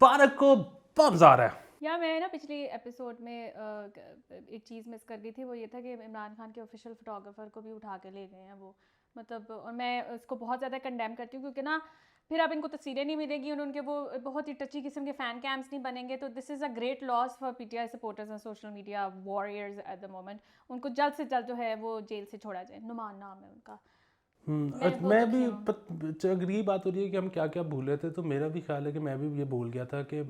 Park को bumps आ रहा है। या मैं ना पिछली एपिसोड में एक चीज़ मिस कर गई थी, वो ये था कि इमरान खान के ऑफिशियल फोटोग्राफर को भी उठा के ले गए हैं वो, मतलब, और मैं उसको बहुत ज़्यादा कंडेम करती हूँ क्योंकि ना फिर अब इनको तस्वीरें नहीं मिलेगी और उनके वो बहुत ही टची किस्म के फ़ैन कैम्प्स नहीं बनेंगे, तो this is a great loss for PTI supporters and social media warriors at the moment. उनको जल्द से जल्द जो है वो जेल से छोड़ा जाए। नुमान नाम है उनका। मैं भी अगर ये बात हो रही है कि हम क्या क्या भूले थे, तो मेरा भी ख्याल है कि मैं भी ये भूल गया था कि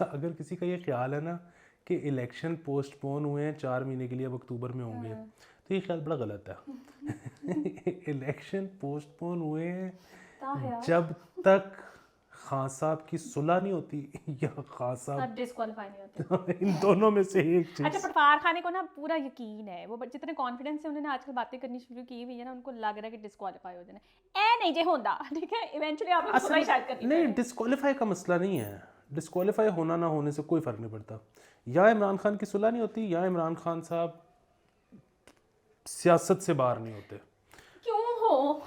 अगर किसी का ये ख्याल है ना कि इलेक्शन पोस्टपोन हुए हैं 4 महीने के लिए, अब अक्टूबर में होंगे, तो ये ख्याल बड़ा गलत है। इलेक्शन पोस्टपोन हुए हैं जब तक खान साहब की सुलह नहीं होती या खान साहब डिस्क्वालीफाई नहीं होते। इन दोनों में से एक चीज। अच्छा, फरहान खाने को ना पूरा यकीन है, वो जितने कॉन्फिडेंस से उन्होंने आजकल बातें करनी शुरू की हुई है ना, उनको लग रहा है कि डिस्क्वालीफाई हो जाना ए नहीं जे होंदा, ठीक है, इवेंचुअली आप सुलह शायद करनी नहीं, डिस्क्वालीफाई का मसला नहीं है। डिस्क्वालीफाई होना ना होने से कोई फ़र्क नहीं पड़ता। या इमरान खान की सुलह नहीं होती या इमरान खान साहब सियासत से बाहर नहीं होते। क्यों हो,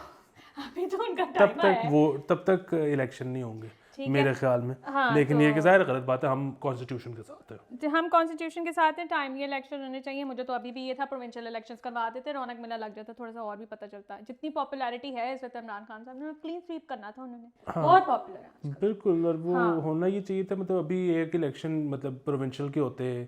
अभी तो उनका टाइम है। तब तक इलेक्शन नहीं होंगे मेरे ख्याल में। हाँ, लेकिन तो ये कि ज़ाहिर गलत बात है, हम कॉन्स्टिट्यूशन के साथ हैं। हम कॉन्स्टिट्यूशन के साथ हैं, टाइमली इलेक्शन होने चाहिए। मुझे तो अभी भी ये था प्रोविंशियल इलेक्शंस करवा देते, रौनक मेला लग जाता, थोड़ा सा और भी पता चलता है। जितनी पॉपुलैरिटी है इस वक्त इमरान खान साहब ने, क्लीन स्वीप करना था उन्होंने। बहुत पॉपुलर है बिल्कुल, और वो होना ही चाहिए था। मतलब अभी एक इलेक्शन मतलब प्रोविंशियल के होते,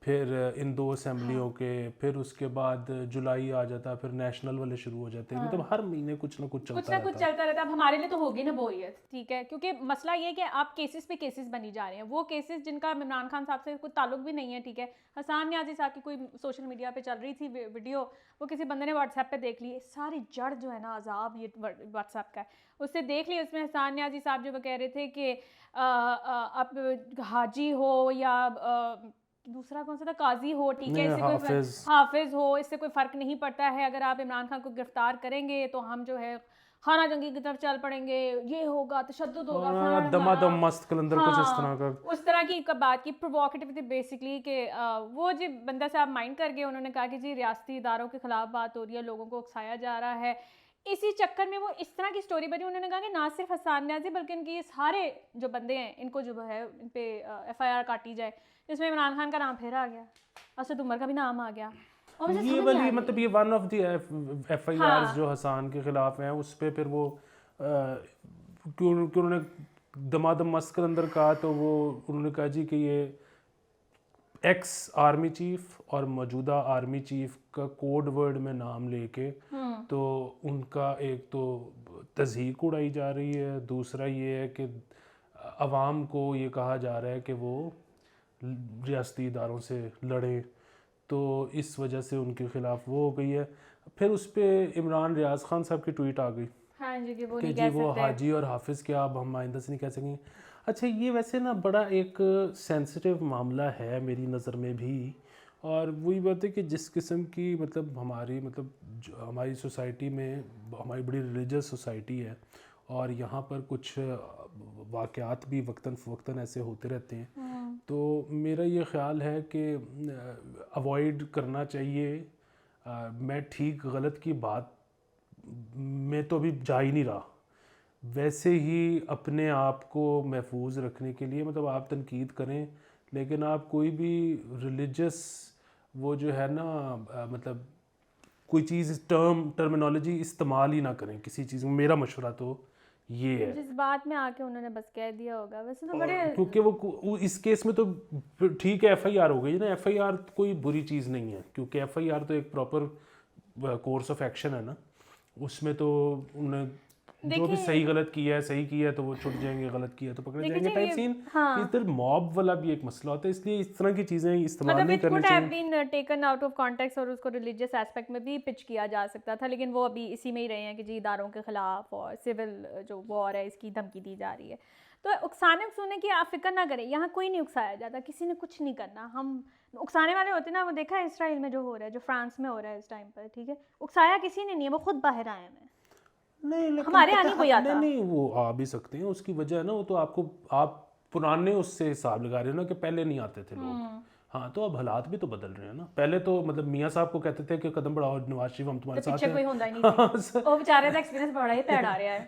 फिर इन 2 असेंबलियों के, फिर उसके बाद जुलाई आ जाता, फिर नेशनल वाले शुरू हो जाते। मतलब हर महीने कुछ ना कुछ चलता रहता। अब हमारे लिए तो होगी ना बोरियत, ठीक है, क्योंकि मसला ये है कि आप केसेस पे केसेस बनी जा रहे हैं। वो केसेस जिनका इमरान खान साहब से कोई ताल्लुक भी नहीं है, ठीक है। हसन न्याजी साहब की कोई सोशल मीडिया पे चल रही थी वीडियो, वो किसी बंदे ने व्हाट्सएप पे देख ली, सारी जड़ जो है ना अजाब ये व्हाट्सएप का है, उससे देख ली। उसमें हसन न्याजी साहब जो वो कह रहे थे कि अब हाजी हो या दूसरा कौन सा था, काजी हो, ठीक है, इससे कोई हाफिज हो, इससे कोई फ़र्क नहीं पड़ता है। अगर आप इमरान खान को गिरफ्तार करेंगे तो हम जो है खाना जंगी की तरफ चल पड़ेंगे, ये होगा, तशद्दुद होगा, दमादम मस्त कलंदर कुछ इस तरह का, उस तरह की बात की। प्रोवोकेटिव थी बेसिकली कि वो जी बंदा साहब माइंड कर गए। उन्होंने कहा कि जी रियासती इदारों के खिलाफ बात हो रही है, लोगों को उकसाया जा रहा है। इसी चक्कर में वो इस तरह की स्टोरी बनी। उन्होंने कहा कि ना सिर्फ हसन न्याजी बल्कि इनके ये सारे जो बंदे हैं, इनको जो है इन पे FIR काटी जाए। इसमें इमरान खान का नाम फिर आ गया, असद उमर का भी नाम आ गया। और ये वाली मतलब ये वन ऑफ द FIRs जो हसन के खिलाफ हैं, उस पे फिर वो क्यों उन्होंने दमादम मस्त के अंदर कहा, तो वो उन्होंने कहा जी कि ये एक्स आर्मी चीफ और मौजूदा आर्मी चीफ का कोड वर्ड में नाम लेके तो उनका एक तो तज़हीक उड़ाई जा रही है, दूसरा ये है कि अवाम को ये कहा जा रहा है कि वो रियासती इदारों से लड़ें, तो इस वजह से उनके ख़िलाफ़ वो हो गई है। फिर उस पर इमरान रियाज खान साहब की ट्वीट आ गई कि जी वो हाजी और हाफिज़ के अब हम आइंदा से नहीं कह सकेंगे। अच्छा, ये वैसे ना बड़ा एक सेंसिटिव मामला है मेरी नज़र में भी, और वही बात है कि जिस किस्म की मतलब हमारी सोसाइटी में, हमारी बड़ी रिलीजियस सोसाइटी है, और यहाँ पर कुछ वाक़यात भी वक्तन फ़वक्तन ऐसे होते रहते हैं, तो मेरा ये ख़्याल है कि अवॉइड करना चाहिए। मैं ठीक गलत की बात में तो अभी जा ही नहीं रहा। वैसे ही अपने आप को महफूज रखने के लिए मतलब आप तनकीद करें, लेकिन आप कोई भी रिलीजियस वो जो है ना मतलब कोई चीज़ टर्मिनोलॉजी इस्तेमाल ही ना करें किसी चीज़ में। मेरा मशवरा तो ये है, जिस बात में आके उन्होंने बस कह दिया होगा। वैसे तो बड़े, क्योंकि वो इस केस में तो ठीक है FIR हो गई ना। FIR कोई बुरी चीज़ नहीं है, क्योंकि FIR तो एक प्रॉपर कोर्स ऑफ एक्शन है ना। उसमें तो उन्हें जो भी सही गलत किया है तो वो छुट जाएंगे, गलत किया तो पकड़े जाएंगे टाइप सीन। इधर मॉब वाला भी एक मसला होता है, इसलिए इस तरह की चीज़ें इस्तेमाल नहीं करनी चाहिए। मतलब it could have been taken out of context और उसको रिलीजियस एस्पेक्ट में भी पिच किया जा सकता था, लेकिन वो अभी इसी में ही रहे हैं कि जी इदारों के खिलाफ और सिविल जो वॉर है इसकी धमकी दी जा रही है। तो उकसाने की आप फिक्र ना करें, यहाँ कोई नहीं उकसाया जाता, किसी ने कुछ नहीं करना। हम उकसाने वाले होते ना, वो देखा है इसराइल में जो हो रहा है, जो फ्रांस में हो रहा है इस टाइम पर, ठीक है, उकसाया किसी ने नहीं है, वो खुद बाहर आए हैं। नहीं, हमारे यहाँ नहीं कोई आता। नहीं, वो आ भी सकते हैं, उसकी वजह है ना वो तो आप पुराने उससे हिसाब लगा रहे हो ना कि पहले नहीं आते थे लोग। हाँ तो अब हालात भी तो बदल रहे हैं ना। पहले तो मतलब मियाँ साहब को कहते थे कि कदम बढ़ाओ नवाज शरीफ हम तुम्हारे साथ ਪਿੱਛੇ ਕੋਈ हैं। ਹੁੰਦਾ ਹੀ ਨਹੀਂ ਸੀ ਉਹ ਵਿਚਾਰੇ ਦਾ ਐਕਸਪੀਰੀਅੰਸ ਬੜਾ ਹੀ ਭੈੜਾ ਰਿਹਾ ਹੈ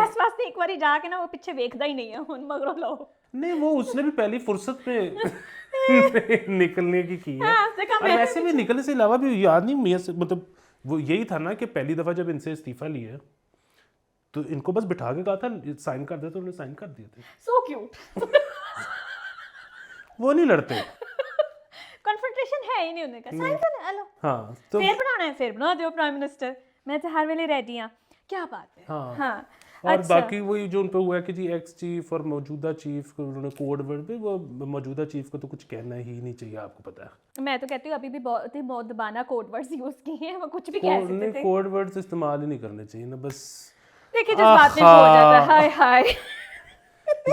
ਇਸ ਵਾਸਤੇ ਇੱਕ ਵਾਰੀ ਜਾ ਕੇ ਨਾ ਉਹ ਪਿੱਛੇ ਵੇਖਦਾ ਹੀ ਨਹੀਂ ਹੈ ਹੁਣ ਮਗਰੋਂ ਲਓ नहीं वो उसने भी पहली फुर्सत में निकलने की है। हाँ, उसने कहा और मैं वैसे भी निकलने से अलावा भी याद नहीं मियाँ से मतलब वो यही था ना कि पहली दफ़ा जब इनसे इस्तीफा लिया तो इनको बस बिठा के कहा था साइन कर दे, तो उन्होंने साइन कर दिए थे। सो क्यूट वो नहीं लड़ते। कॉन्फ्रंटेशन है ही नहीं उन्होंने कहा साइन करना हेलो हाँ तो फिर बनाना है फिर बना दो प्राइम मिनिस्टर मैं तो हर वेले रेडी हां क्या बात है हाँ। हाँ और बाकी वही जो उन पे हुआ है कि जी एक्स चीफ और मौजूदा चीफ को उन्होंने कोड वर्ड पे, वो मौजूदा चीफ को तो कुछ कहना ही नहीं चाहिए, आपको पता है। मैं तो कहती हूँ अभी भी बहुत ही दबाना कोड वर्ड्स यूज किए हैं वो कुछ भी कह सकते थे कोड वर्ड्स इस्तेमाल ही नहीं करने चाहिए ना, बस देखिए जिस बात में हो जाता है हाय हाय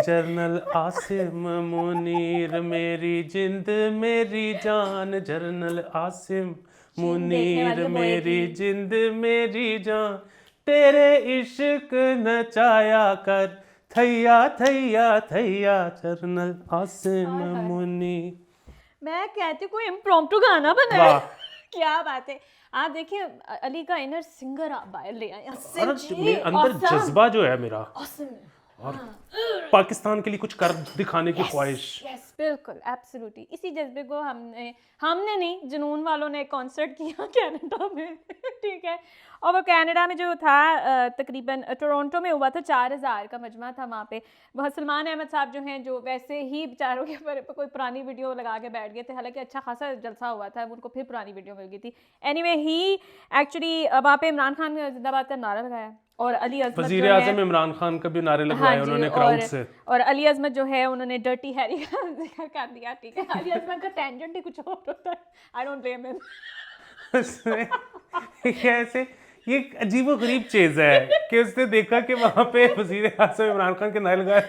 जर्नल आसिम मुनीर मेरी जिंद मेरी जान, जर्नल आसिम मुनीर मेरी जिंद मेरी जान, तेरे इश्क नचाया कर थैया थैया थैया, जर्नल आसिम मुनीर। मैं कहती हूँ कोई इम्प्रॉम्प्टू गाना बना है क्या बात है। आप देखिए अली का इनर सिंगर आप बाहर ले आए मेरे अंदर जज्बा जो है मेरा और पाकिस्तान के लिए कुछ कर दिखाने की ख्वाहिश। यस बिल्कुल एब्सोल्युटली इसी जज्बे को हमने नहीं जुनून वालों ने कॉन्सर्ट किया कनाडा में ठीक है। और वो कनाडा में जो था तकरीबन टोरंटो में हुआ था 4000 का मजमा था वहाँ पे। वह सलमान अहमद साहब जो हैं जो वैसे ही बेचारों के ऊपर कोई पुरानी वीडियो लगा के बैठ गए थे, हालांकि अच्छा खासा जलसा हुआ था, उनको फिर पुरानी वीडियो मिल गई थी। एनीवे ही एक्चुअली वहाँ पे इमरान खान जिंदाबाद का नारा लगाया और अली अज़मत वज़ीर आज़म इमरान खान का भी नारे लगवाए उन्होंने क्राउड से, और अली अज़मत जो है उन्होंने डर्टी हैरी का जिक्र कर दिया ठीक है। अली अज़मत का टेंजेंट ही कुछ और होता है, आई डोंट ब्लेम हिम। ऐसे ये अजीबो गरीब चीज है कि उसने देखा कि वहाँ पे वज़ीर आज़म इमरान खान के नारे लगाए,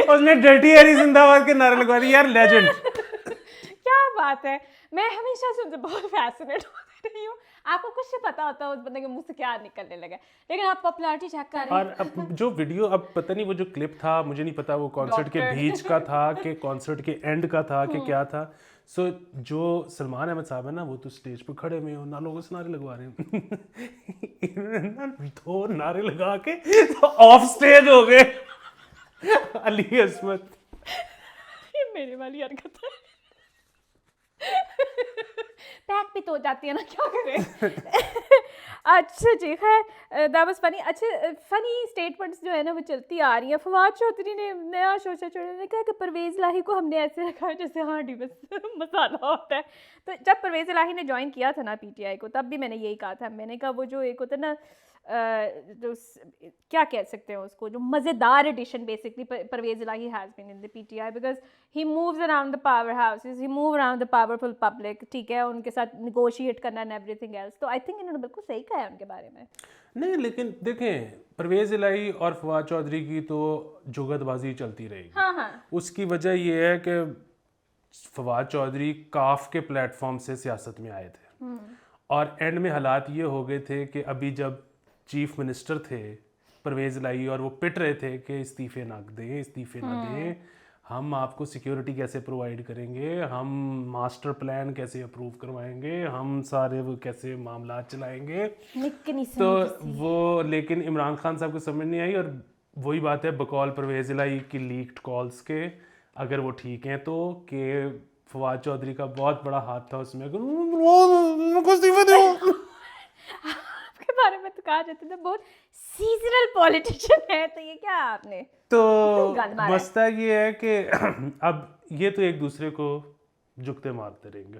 उसने डर्टी हैरी जिंदाबाद के नारे लगवा दिए। यार लेजेंड क्या बात है। मैं हमेशा से उनसे बहुत फैसिनेट होती रही हूँ। आपको कुछ नहीं पता होता उस बंदे के मुंह से क्या निकलने लगा, लेकिन आप पॉपुलैरिटी चेक कर रहे हैं। और अब जो वीडियो, अब पता नहीं वो जो क्लिप था, मुझे नहीं पता वो कॉन्सर्ट के बीच का था कि कॉन्सर्ट के एंड का था कि क्या था। सो जो सलमान अहमद साहब है ना वो तो स्टेज पे खड़े हुए ना लोगों से नारे लगवा रहे हैं इन्होंने ना 2 नारे लगा के तो ऑफ स्टेज हो गए अली अज़मत। ये मेरे वाली हरकत है पैक भी तो हो जाती है ना, क्या करें। अच्छा जी खैर दैट वाज फनी। अच्छे फनी स्टेटमेंट्स जो है ना वो चलती आ रही हैं। फवाद चौधरी ने नया सोचा ने कहा कि परवेज़ इलाही को हमने ऐसे रखा है जैसे हांडी में मसाला होता है। तो जब परवेज़ इलाही ने ज्वाइन किया था ना पीटीआई को तब भी मैंने यही कहा था, मैंने कहा वो जो एक होता है ना जो क्या कह सकते हैं उसको, जो मज़ेदार addition basically Parvez Elahi has been in the PTI because he moves around the power houses, he move around the powerful public ठीक है, उनके साथ निगोशिएट करना एंड एवरीथिंग एल्स। तो आई थिंक इन्होंने बिल्कुल सही कहा है उनके बारे में। नहीं लेकिन देखें परवेज़ इलाही और फवाद चौधरी की तो जुगतबाजी चलती रहेगी। हाँ हाँ उसकी वजह ये है कि फवाद चौधरी काफ के प्लेटफॉर्म से सियासत में आए थे और एंड में हालात ये हो गए थे कि अभी जब चीफ मिनिस्टर थे परवेज़ इलाही और वो पिट रहे थे कि इस्तीफे ना दें, हम आपको सिक्योरिटी कैसे प्रोवाइड करेंगे, हम मास्टर प्लान कैसे अप्रूव करवाएंगे, हम सारे वो कैसे मामला चलाएंगे। तो वो लेकिन इमरान खान साहब को समझ नहीं आई और वही बात है बकौल परवेज़ इलाही की लीक्ड कॉल्स के, अगर वो ठीक हैं तो कि फवाद चौधरी का बहुत बड़ा हाथ था उसमें, आपके बारे में तो कहा जाता था बहुत सीजनल पॉलिटिशियन है, तो ये क्या आपने तो मसला ये है कि अब ये तो एक दूसरे को जुगते मारते रहेंगे,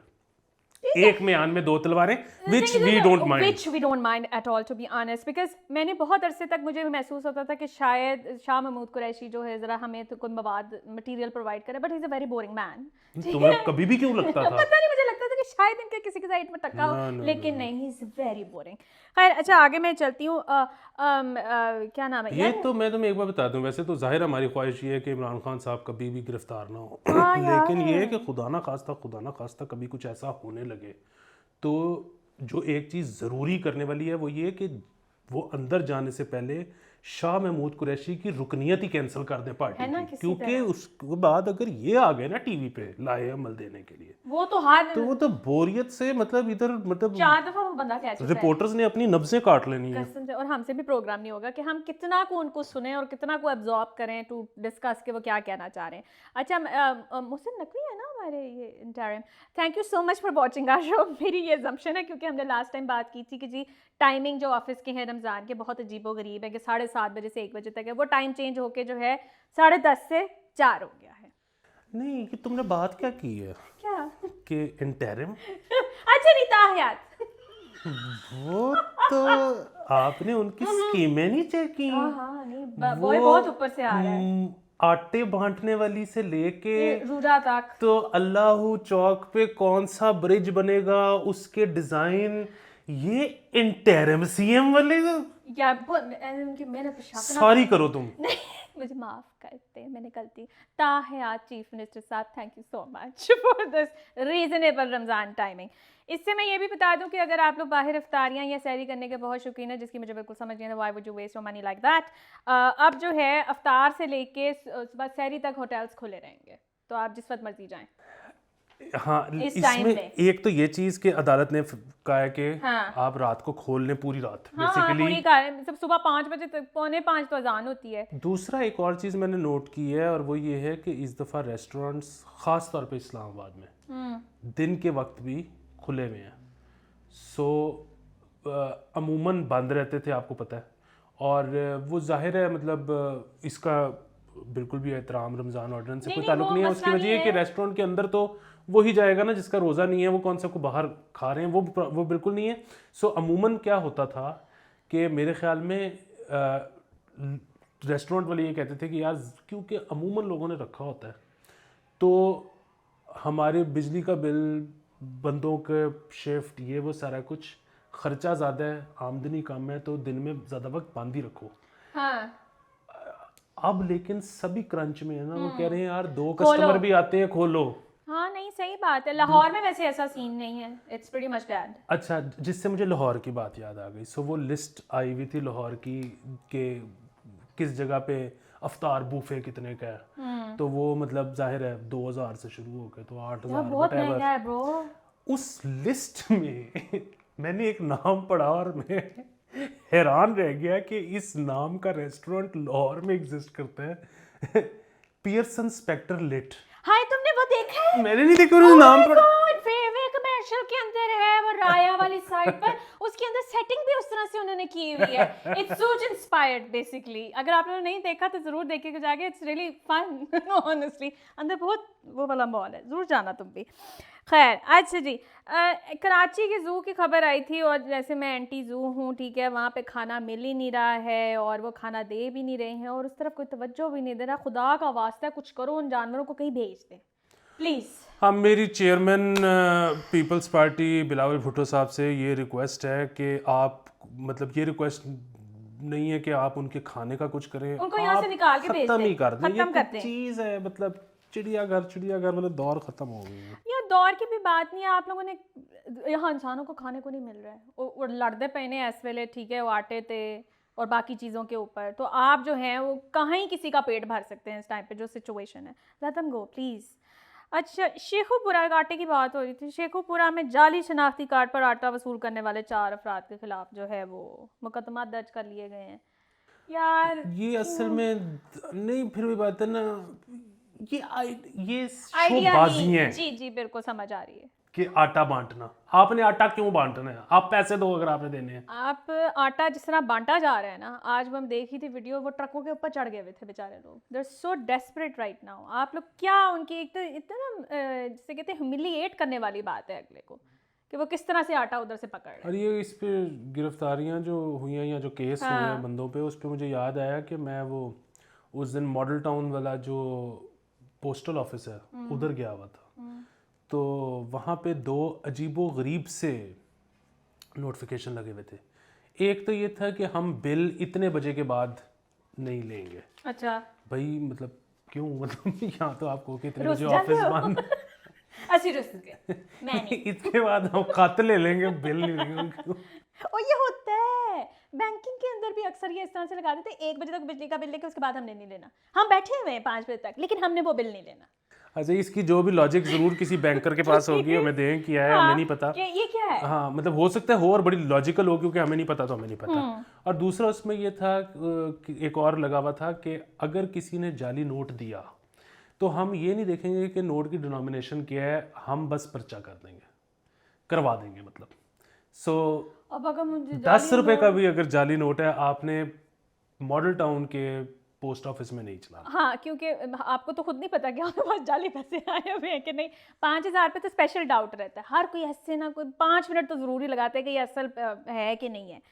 एक म्यान में 2 तलवारें, which we don't mind at all to be honest, because मैंने बहुत अरसे तक मुझे महसूस होता था कि शायद शाह महमूद कुरैशी जो है ज़रा हमें तो कोई मटेरियल प्रोवाइड करे, but he is a very boring man. तुम्हें कभी भी क्यों लगता था? पता नहीं, मुझे लगता था कि शायद इनके किसी के साइड में टक्का हो, लेकिन नहीं, ही इज़ वेरी बोरिंग। खैर अच्छा आगे मैं चलती हूँ। क्या नाम है ये तो मैं तुम्हें एक बार बता दूं, वैसे तो जाहिर हमारी ख्वाहिश ये है कि इमरान खान साहब कभी भी गिरफ्तार ना हो लेकिन ये है कि खुदा ना खास्ता कभी कुछ ऐसा होने लगे तो जो एक चीज़ ज़रूरी करने वाली है वो ये कि वो अंदर जाने से पहले शाह महमूद कुरैशी की रुकनियत ही कैंसिल कर दे पार्टी है ना, की, किसी क्योंकि उसके बाद अगर ये आ गए ना टीवी पे लाए अमल देने के लिए, वो तो हर तो वो तो बोरियत से मतलब इधर मतलब 4 दफा वो बंदा कह चुका है रिपोर्टर्स ने अपनी नब्जें काट लेनी है। कसम से, और हमसे भी प्रोग्राम नहीं होगा कि हम कितना को उनको सुने और कितना को एब्जॉर्ब करें टू डिस्कस के वो क्या कहना चाह रहे हैं। अच्छा, मुहसिन नकवी है ना हमारे ये interim, thank you so much for watching our show. मेरी ये assumption है, क्योंकि हमने लास्ट टाइम बात की थी कि जी टाइमिंग जो ऑफिस के हैं रमज़ान के बहुत अजीबो गरीब है कि 7:30 बजे से 1 बजे तक है, वो टाइम चेंज होके जो है 10:30 से 4 हो गया है। नहीं, कि तुमने बात क्या की है क्या कि इंटरिम अच्छा नहीं ताहयात वो तो आपने उनकी स्कीमें नहीं चेक की? हाँ नहीं, बॉय बहुत ऊपर से आ रहा है, आटे बांटने वाली से लेके रूरा तक। तो अल्लाहू चौक पे कौन सा ब्रिज बनेगा उसके डिजाइन, ये इंटरिम सीएम वाले या उनकी मेहनत पे शक ना सारी करो तुम। नहीं, मुझे माफ करते, मैंने गलती। ताहयात चीफ मिनिस्टर साहब, thank you so much for this reasonable Ramzan timing. इससे मैं ये भी बता दूं कि अगर आप लोग बाहर इफ्तारियां या सैरी करने के बहुत शौकीन है, जिसकी मुझे बिल्कुल समझ नहीं आता, why would you waste your money like that, अब जो है अफ्तार से लेके सुबह सैरी तक होटल्स खुले रहेंगे, तो आप जिस वक्त मर्जी जाएं। हाँ, इस टाइम इसमें में एक तो ये चीज कि अदालत ने कहा है कि हाँ। आप रात को खोल लें पूरी रात हाँ बेसिकली। पूरी कार सब सुबह 5 बजे तक, 4:45 तो अजान होती है। दूसरा एक और चीज़ मैंने नोट की है, और वो ये है कि इस दफ़ा रेस्टोरेंट्स ख़ास तौर पे इस्लामाबाद में दिन के वक्त भी खुले हुए हैं। सो अमूमन बंद रहते थे, आपको पता है, और वो जाहिर है मतलब इसका बिल्कुल भी एहतराम रमज़ान ऑर्डिनेंस से कोई ताल्लुक नहीं है। उसकी वजह है कि रेस्टोरेंट के अंदर तो वो ही जाएगा ना जिसका रोज़ा नहीं है, वो कौन सा को बाहर खा रहे हैं, वो बिल्कुल नहीं है। सो अमूमन क्या होता था कि मेरे ख्याल में रेस्टोरेंट वाले ये कहते थे कि यार क्योंकि अमूमन लोगों ने रखा होता है तो हमारे बिजली का बिल, बंदों के शिफ्ट, ये वो सारा कुछ खर्चा ज़्यादा है, आमदनी कम है, तो दिन में ज़्यादा वक्त बंद ही रखो। हाँ अब लेकिन सभी क्रंच में है ना, वो कह रहे हैं यार 2 कस्टमर भी आते हैं, खोलो। हाँ नहीं सही बात है, लाहौर में वैसे ऐसा सीन नहीं है, इट्स प्रीटी मच डेड। अच्छा, जिससे मुझे लाहौर की बात याद आ गई। सो वो लिस्ट आई हुई थी लाहौर की कि किस जगह पे अफ्तार बूफे कितने का है, तो वो मतलब जाहिर है 2000 से शुरू होकर तो 8000 बहुत महंगा है ब्रो। उस लिस्ट में मैंने एक नाम पढ़ा और मैं हैरान रह गया कि इस नाम का रेस्टोरेंट लाहौर में एग्जिस्ट करता है पियर्सन स्पेक्टर लिट। हाय तुमने वो देखा है? मैंने नहीं देखा उस नाम पर। फेवरेट कमर्शियल के अंदर है वो राया वाली साइड पर, उसके अंदर सेटिंग भी उस तरह से उन्होंने की हुई है। It's shoes inspired basically. अगर आप लोगों ने नहीं देखा तो जरूर देखिएगा जाके, इट्स रियली फन ऑनेस्टली। अंदर बहुत वो वाला मॉल है, जरूर जाना तुम भी। खैर अच्छा जी, कराची के ज़ू की खबर आई थी, और जैसे मैं एंटी ज़ू हूँ, ठीक है, वहाँ पे खाना मिल ही नहीं रहा है और वो खाना दे भी नहीं रहे हैं और उस तरफ कोई तवज्जो भी नहीं दे रहा। खुदा का वास्ता कुछ करो, उन जानवरों को कहीं भेज दें प्लीज़। हाँ, मेरी chairman People's Party Bilawal Bhutto साहब से ये रिक्वेस्ट है कि आप, मतलब ये रिक्वेस्ट नहीं है कि आप उनके खाने का कुछ करें, उनको यहाँ से निकाल के भेज खत्म ही दें, कर दें। खत्म ये कर दें। चीज़ है, मतलब चिड़ियाघर वाला दौर खत्म हो गई है। यार दौर की भी बात नहीं है, आप लोगों ने यहाँ इंसानों को खाने को नहीं मिल रहा है, वो लड़ते पे ने इस वेले, ठीक है, वो आटे थे और बाकी चीज़ों के ऊपर, तो आप जो हैं वो कहाँ ही किसी का पेट भर सकते हैं इस टाइम पे जो सिचुएशन है। Let them go please. अच्छा, शेखुपुरा आटे की बात हो रही थी। शेखुपुरा में जाली शनाख्ती कार्ड पर आटा वसूल करने वाले 4 अफराद के खिलाफ जो है वो मुकदमा दर्ज कर लिए गए हैं। यार ये असल में नहीं, फिर भी बात है ना, ये आइडिया शोबाजी ही, है जी जी बिल्कुल समझ आ रही है कि आटा बांटना। आपने आटा क्यों बांटना है? आप पैसे दो अगर आपने देने हैं। आप आटा जिस तरह बांटा जा रहा है ना, आज हम देखी थी वीडियो, वो ट्रकों के ऊपर चढ़ गए हुए थे बेचारे लोग। They are so desperate right now. आप लोग क्या उनकी एक तो इतना जिसे कहते हैं ह्यूमिलिएट करने वाली बात है अगले को, कि वो किस तरह से आटा उधर से पकड़ रहे हैं। और ये इस पे गिरफ्तारियां जो हुई हैं या जो केस हुए हैं बंदों पे, उस पे मुझे याद आया कि मैं वो उस दिन मॉडल टाउन वाला जो पोस्टल ऑफिस है उधर गया हुआ था, तो वहाँ पे 2 अजीबो गरीब से नोटिफिकेशन लगे हुए थे। एक तो ये था कि हम बिल इतने बजे के बाद नहीं लेंगे। अच्छा भाई मतलब क्यों, मतलब यहाँ तो आपको कि इतने रुस बजे जाते ऑफिस हो। बंद अस्सी रुस गए मैं नहीं। इसके बाद हम खत ले लेंगे, बिल नहीं लेंगे। और ये होता है बैंकिंग के अंदर भी अक्सर ये इस तरह से लगा देते हैं 1 बजे तक बिजली का बिल लेके उसके बाद हमने नहीं लेना, हम बैठे हुए हैं 5 बजे तक लेकिन हमने वो बिल नहीं लेना। अच्छा, इसकी जो भी लॉजिक जरूर किसी बैंकर के पास होगी, हमें दें किया है, हमें नहीं पता। ये क्या है? हाँ, मतलब हो सकता है हो और बड़ी लॉजिकल हो, क्योंकि हमें नहीं पता तो हमें नहीं पता। और दूसरा उसमें ये था कि एक और लगा हुआ था कि अगर किसी ने जाली नोट दिया तो हम ये नहीं देखेंगे कि नोट की डिनोमिनेशन क्या है, हम बस पर्चा कर देंगे, करवा देंगे। मतलब अब अगर मुझे 10 रुपए का भी अगर जाली नोट है, आपने मॉडल टाउन के पोस्ट ऑफिस में नहीं चला। हाँ, क्योंकि आपको तो खुद नहीं पता कि आपके पास जाली पैसे आए हुए हैं कि नहीं। 5,000 पे तो स्पेशल डाउट रहता है, हर कोई ऐसे ना कोई 5 मिनट तो ज़रूरी लगाते हैं कि ये असल है कि नहीं है।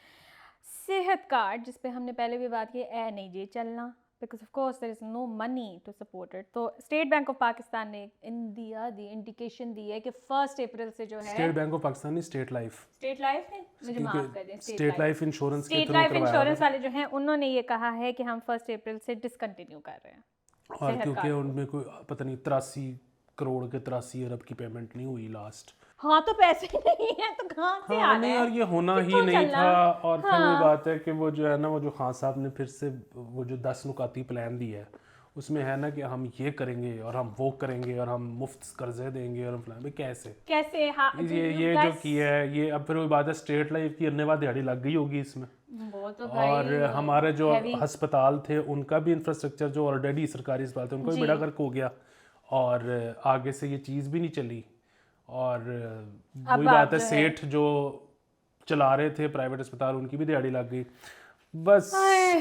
सेहत कार्ड जिस पे हमने पहले भी बात की, नहीं जी चलना, because of course there is no money to support it. तो स्टेट बैंक ऑफ पाकिस्तान ने इंडिकेशन दी है कि 1 अप्रैल से जो है स्टेट बैंक ऑफ पाकिस्तान नहीं, स्टेट लाइफ ने मुझे माफ कर दें, स्टेट लाइफ इंश्योरेंस के स्टेट थ्रू लाइफ करवाया इंश्योरेंस वाले जो हैं उन्होंने ये कहा है कि हम 1 अप्रैल से डिसकंटिन्यू कर रहे हैं। और क्योंकि उनमें कोई पता नहीं 83 करोड़ के 83 अरब की पेमेंट नहीं हुई लास्ट। हाँ, तो पैसे ही नहीं है तो कहाँ से आ रहे नहीं, हैं? और ये होना ही नहीं था। और फिर वही बात है कि वो जो है ना, वो जो खान साहब ने फिर से वो जो 10 नुकाती प्लान दिया है, उसमें है ना कि हम ये करेंगे और हम वो करेंगे और हम मुफ्त कर्जे देंगे और हम फलान। भाई कैसे हाँ, ये जो किया है ये, अब फिर वही बात है, स्टेट लाइफ की अन्नेवाह दिहाड़ी लग गई होगी इसमें। वो तो और हमारे जो अस्पताल थे उनका भी इंफ्रास्ट्रक्चर जो ऑलरेडी सरकारी अस्पताल थे उनका भी बेड़ा गर्क हो गया, और आगे से ये चीज़ भी नहीं चली। और वही बात है, सेठ जो चला रहे थे प्राइवेट अस्पताल उनकी भी दिहाड़ी लग गई। बस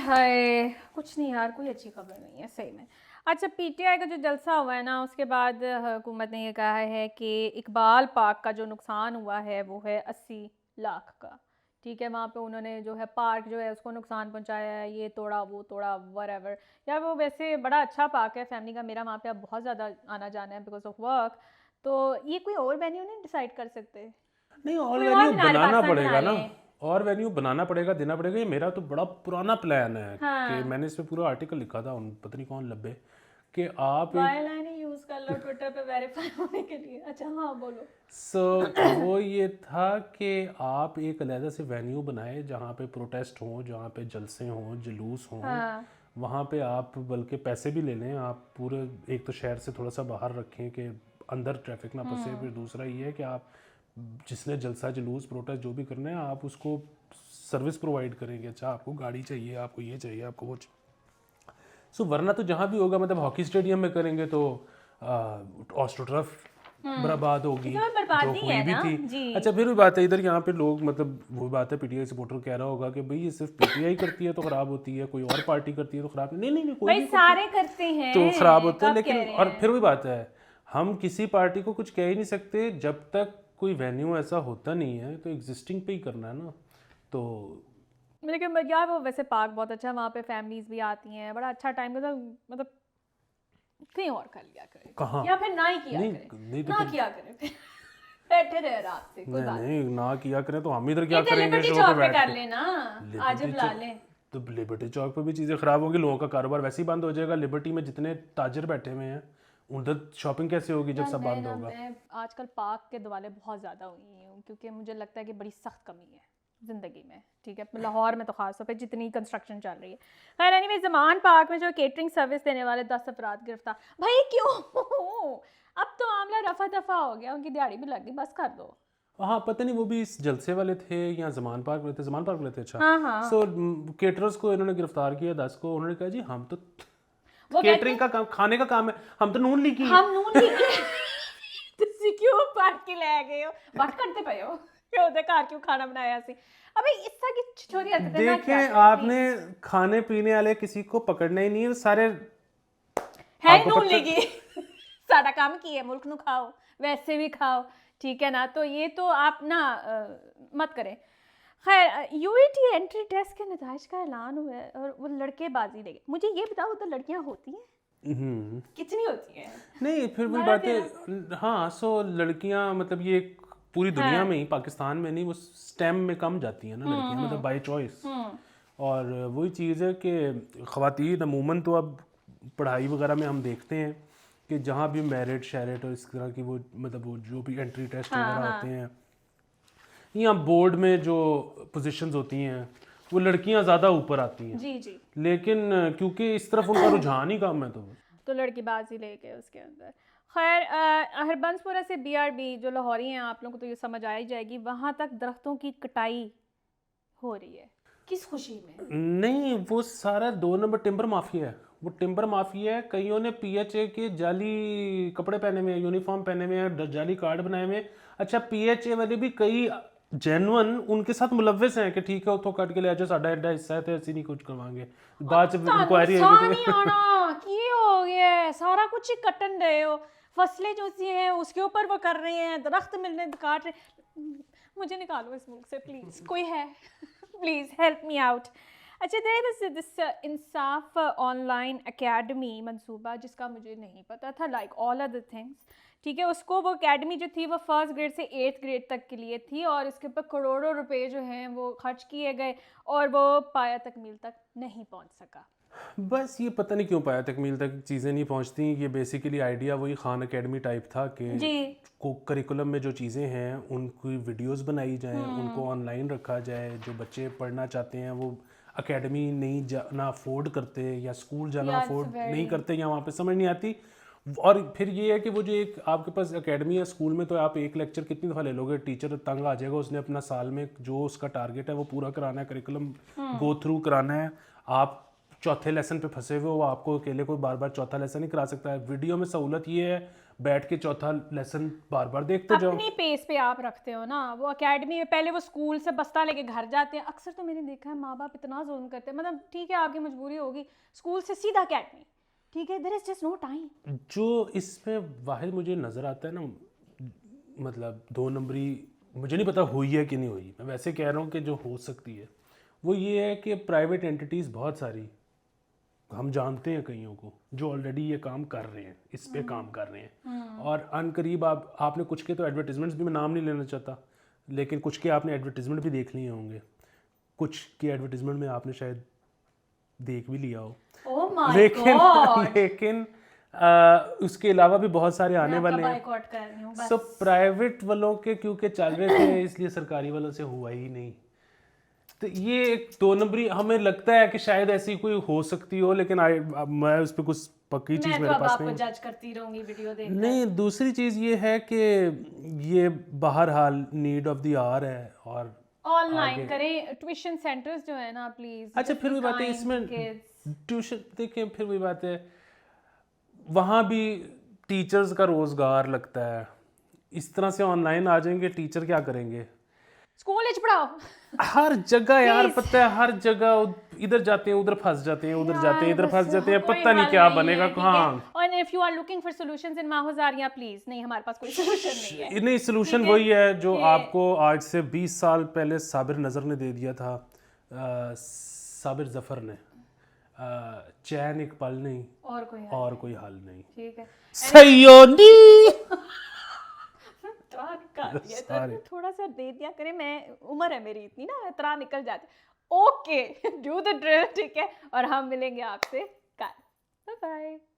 हाय कुछ नहीं यार, कोई अच्छी खबर नहीं है सही में। अच्छा, पीटीआई का जो जलसा हुआ है ना, उसके बाद हुकूमत ने ये कहा है कि इकबाल पार्क का जो नुकसान हुआ है वो है 80 लाख का। ठीक है, वहाँ पे उन्होंने जो है पार्क जो है उसको नुकसान पहुंचाया है, ये तोड़ा वो तोड़ा वरेवर। यार वो वैसे बड़ा अच्छा पार्क है फैमिली का, मेरा वहाँ पे अब बहुत ज़्यादा आना जाना है बिकॉज ऑफ वर्क। तो ये कोई और वेन्यू नहीं डिसाइड कर सकते? नहीं, और वेन्यू बनाना पड़ेगा ना, और वेन्यू बनाना पड़ेगा, देना पड़ेगा। ये मेरा तो बड़ा पुराना प्लान है कि मैंने इस पे पूरा आर्टिकल लिखा था, उन पता नहीं कौन लब्बे, कि आप लाइन यूज कर लो ट्विटर पे वेरीफाई होने के लिए। अच्छा हाँ बोलो। वो ये था कि आप एक अलग से वेन्यू बनाए जहाँ पे प्रोटेस्ट हो, जहाँ पे जलसे हों, जुलूस हों। वहाँ पे आप बल्कि पैसे भी ले लें, आप पूरे एक तो शहर से थोड़ा सा बाहर रखें कि अंदर ट्रैफिक ना फंसे। फिर दूसरा ये है कि आप जिसने जलसा जुलूस प्रोटेस्ट जो भी करना है आप उसको सर्विस प्रोवाइड करेंगे। अच्छा, आपको गाड़ी चाहिए, आपको ये चाहिए, आपको वो चाहिए। वरना तो जहाँ भी होगा, मतलब हॉकी स्टेडियम में करेंगे तो ऑस्ट्रोटर्फ बर्बाद होगी जो हुई भी थी। अच्छा, फिर भी बात है इधर यहाँ पे लोग, मतलब वो बात है, पीटीआई सपोर्टर कह रहा होगा कि भाई ये सिर्फ पीटीआई करती है तो खराब होती है, कोई और पार्टी करती है तो खराब नहीं, कोई भी सारे करते हैं तो खराब होता है। लेकिन और फिर वही बात है, हम किसी पार्टी को कुछ कह ही नहीं सकते जब तक कोई वेन्यू ऐसा होता नहीं है, तो एग्जिस्टिंग पे ही करना है ना। तो लेकिन यार वो वैसे पार्क बहुत अच्छा है, वहाँ पे फैमिलीज भी आती हैं, बड़ा अच्छा टाइम का, मतलब कहीं और कर लिया करें कहाँ, या फिर ना ही किया करें, ना किया करें बैठे रहे रात से, कोई बात नहीं ना किया करें तो हम इधर क्या करेंगे, शो पे बैठ कर लेना, आज बुला लें। तो लिबर्टी चौक पे भी चीज़ें ख़राब होंगी, लोगों का कारोबार वैसे ही बंद हो जाएगा। लिबर्टी में जितने ताजर बैठे हुए हैं उधर शॉपिंग कैसे होगी जब सब बंद होगा। मैं आजकल पार्क के दिवाले बहुत ज़्यादा हुई हूँ, क्योंकि मुझे लगता है कि बड़ी सख्त कमी है ज़िंदगी में। ठीक है, लाहौर में तो खास तौर पे जितनी कंस्ट्रक्शन चल रही है। खैर एनीवे, ज़मान पार्क में जो केटरिंग सर्विस देने वाले 10 अफराद गिरफ्तार। भाई क्यों, अब तो मामला रफा दफा हो गया, उनकी दिहाड़ी भी लग गई, बस कर दो। हाँ, पता नहीं वो भी इस जलसे वाले थे या ज़मान पार्क वाले थे, ज़मान पार्क वाले थे। अच्छा हाँ। केटरर्स को इन्होंने गिरफ्तार किया 10 को। उन्होंने कहा जी हम तो केटरिंग का काम, खाने का काम है, हम तो नून लीकी ਤੁਸੀਂ क्यों पार्टी ले गए हो, बात करते पे हो क्यों दे घर क्यों खाना बनाया सी। अबे इसका की छोरी हरकतें ना क्या। देखें, आपने खाने पीने वाले किसी को पकड़ना ही नहीं है, सारे है नून लीकी साडा काम की है, मुल्क नु खाओ, वैसे भी खाओ, ठीक है ना। तो ये तो आप ना मत करें। खैर, यूईटी एंट्री टेस्ट के नताइज का ऐलान हुआ है और वो लड़के बाजी ले गए। मुझे ये बताओ, तो लड़कियां होती हैं कितनी होती हैं? नहीं, फिर भी बात है। हाँ, लड़कियां मतलब ये पूरी दुनिया में ही, पाकिस्तान में नहीं, वो स्टेम में कम जाती हैं ना लड़कियां, मतलब बाय चॉइस। और वही चीज़ है कि ख़वातीन अमूमन तो अब पढ़ाई वगैरह में हम देखते हैं कि जहाँ भी मेरिट शेरिट और इस तरह की वो, मतलब वो जो भी एंट्री टेस्ट वगैरह होते हैं यहाँ बोर्ड में जो पोजीशंस होती हैं वो लड़कियाँ ज़्यादा ऊपर आती हैं, जी जी, लेकिन क्योंकि इस तरफ उनका रुझान ही कम है तो लड़कीबाजी लेके उसके अंदर। खैर हरबंसपुरा से BRB जो लाहौरी हैं, आप लोगों को तो ये समझ आ ही जाएगी, वहाँ तक दरख्तों की कटाई हो रही है। किस खुशी में? नहीं, वो सारा 2 नंबर टिम्बर माफिया है। वो टिम्बर माफिया है। कईयों ने PHA के जाली कपड़े पहने हुए हैं, यूनिफॉर्म पहने हुए हैं, जाली कार्ड बनाए हुए हैं। अच्छा, PHA वाले भी कई जेन्युइन उनके साथ मुलव्वस हैं कि ठीक है उतो कट के ले जाओ, साडा एडा हिस्सा है तो ਅਸੀਂ नहीं कुछ करवाएंगे। बाद च इंक्वायरी नहीं आना की हो गया है, सारा कुछ ही कटन रहे हो, फसलें जो सी हैं उसके ऊपर वो कर रहे हैं, दरख्त मिलने काट रहे। मुझे निकालो इस मुल्क से प्लीज, कोई है प्लीज हेल्प मी आउट। अच्छा, there is this Insaf online academy मंसूबा जिसका मुझे नहीं पता था, लाइक ऑल अदर थिंग्स, ठीक है। उसको वो एकेडमी जो थी वो 1st ग्रेड से 8th ग्रेड तक के लिए थी और इसके ऊपर करोड़ों रुपए जो हैं वो खर्च किए गए और वो पाया तकमील तक नहीं पहुंच सका। बस ये पता नहीं क्यों पाया तकमील तक चीज़ें नहीं पहुंचती। ये बेसिकली आइडिया वही खान एकेडमी टाइप था कि जी को करिकुलम में जो चीज़ें हैं उनकी वीडियोस बनाई जाएं, उनको ऑनलाइन रखा जाए। जो बच्चे पढ़ना चाहते हैं वो एकेडमी नहीं जाना अफोर्ड करते या स्कूल जाना अफोर्ड नहीं करते या वहाँ पे समझ नहीं आती। और फिर ये है कि वो जो एक आपके पास एकेडमी है स्कूल में, तो आप एक लेक्चर कितनी दफ़ा ले लोगे, टीचर तंग आ जाएगा। उसने अपना साल में जो उसका टारगेट है वो पूरा कराना है, करिकुलम गो थ्रू कराना है। आप चौथे लेसन पे फंसे हुए हो, आपको अकेले कोई बार बार चौथा लेसन नहीं करा सकता है। वीडियो में सहूलत ये है, बैठ के चौथा लेसन बार बार देखते जाओ। अपनी पेस पे आप रखते हो ना। वो एकेडमी में पहले वो स्कूल से बस्ता लेके घर जाते हैं, अक्सर तो मैंने देखा है माँ बाप इतना जुल्म करते हैं, मतलब ठीक है आपकी मजबूरी होगी, स्कूल से सीधा एकेडमी, ठीक है, there is just no time. जो इसमें वाहिद मुझे नज़र आता है ना, मतलब 2 नंबरी, मुझे नहीं पता हुई है कि नहीं हुई, मैं वैसे कह रहा हूँ कि जो हो सकती है वो ये है कि प्राइवेट एंटिटीज़ बहुत सारी, हम जानते हैं कईयों को जो ऑलरेडी ये काम कर रहे हैं, इस पे काम कर रहे हैं। और अनकरीब आपने कुछ के तो एडवर्टीजमेंट्स भी, मैं नाम नहीं लेना चाहता, लेकिन कुछ के आपने एडवर्टीजमेंट भी देख लिए होंगे, कुछ के एडवर्टीजमेंट में आपने शायद देख भी लिया हो। ओह माय लेकिन गॉड, लेकिन उसके अलावा भी बहुत सारे आने वाले हैं। बायकॉट कर रही हूं बस। सो प्राइवेट वालों के क्योंकि चल रहे थे इसलिए सरकारी वालों से हुआ ही नहीं। तो ये एक 2 नंबरी हमें लगता है कि शायद ऐसी कोई हो सकती हो, लेकिन मैं उस पर कुछ पक्की चीज़ मेरे पास नहीं। जज करती रहूंगी वीडियो देख। नहीं, दूसरी चीज़ ये है कि ये बहरहाल नीड ऑफ द आवर है और ऑनलाइन करें ट्यूशन सेंटर्स जो है ना प्लीज। अच्छा, फिर वही बात है इसमें ट्यूशन, देखिए फिर वही बात है, वहाँ भी टीचर्स का रोज़गार लगता है। इस तरह से ऑनलाइन आ जाएंगे, टीचर क्या करेंगे? स्कूल पढ़ाओ हर जगह यार, पता है हर जगह इधर जाते हैं उधर फंस जाते हैं, उधर जाते हैं इधर फंस जाते हैं, पता नहीं क्या बनेगा। हाँ, और if you are looking for solutions in माहौजारिया, प्लीज नहीं, हमारे पास कोई सॉल्यूशन नहीं है। नहीं, सॉल्यूशन वही है जो आपको आज से 20 साल पहले साबिर नज़र ने दे दिया था, साबिर जफर ने, चैन एक पल नहीं और कोई हल नहीं। ठीक है, सयोनी थोड़ा सा दे दिया करें, मैं उम्र है मेरी इतनी ना, इतना निकल जाती। ओके, डू द ड्रिल, ठीक है, और हम मिलेंगे आपसे कल। Bye bye.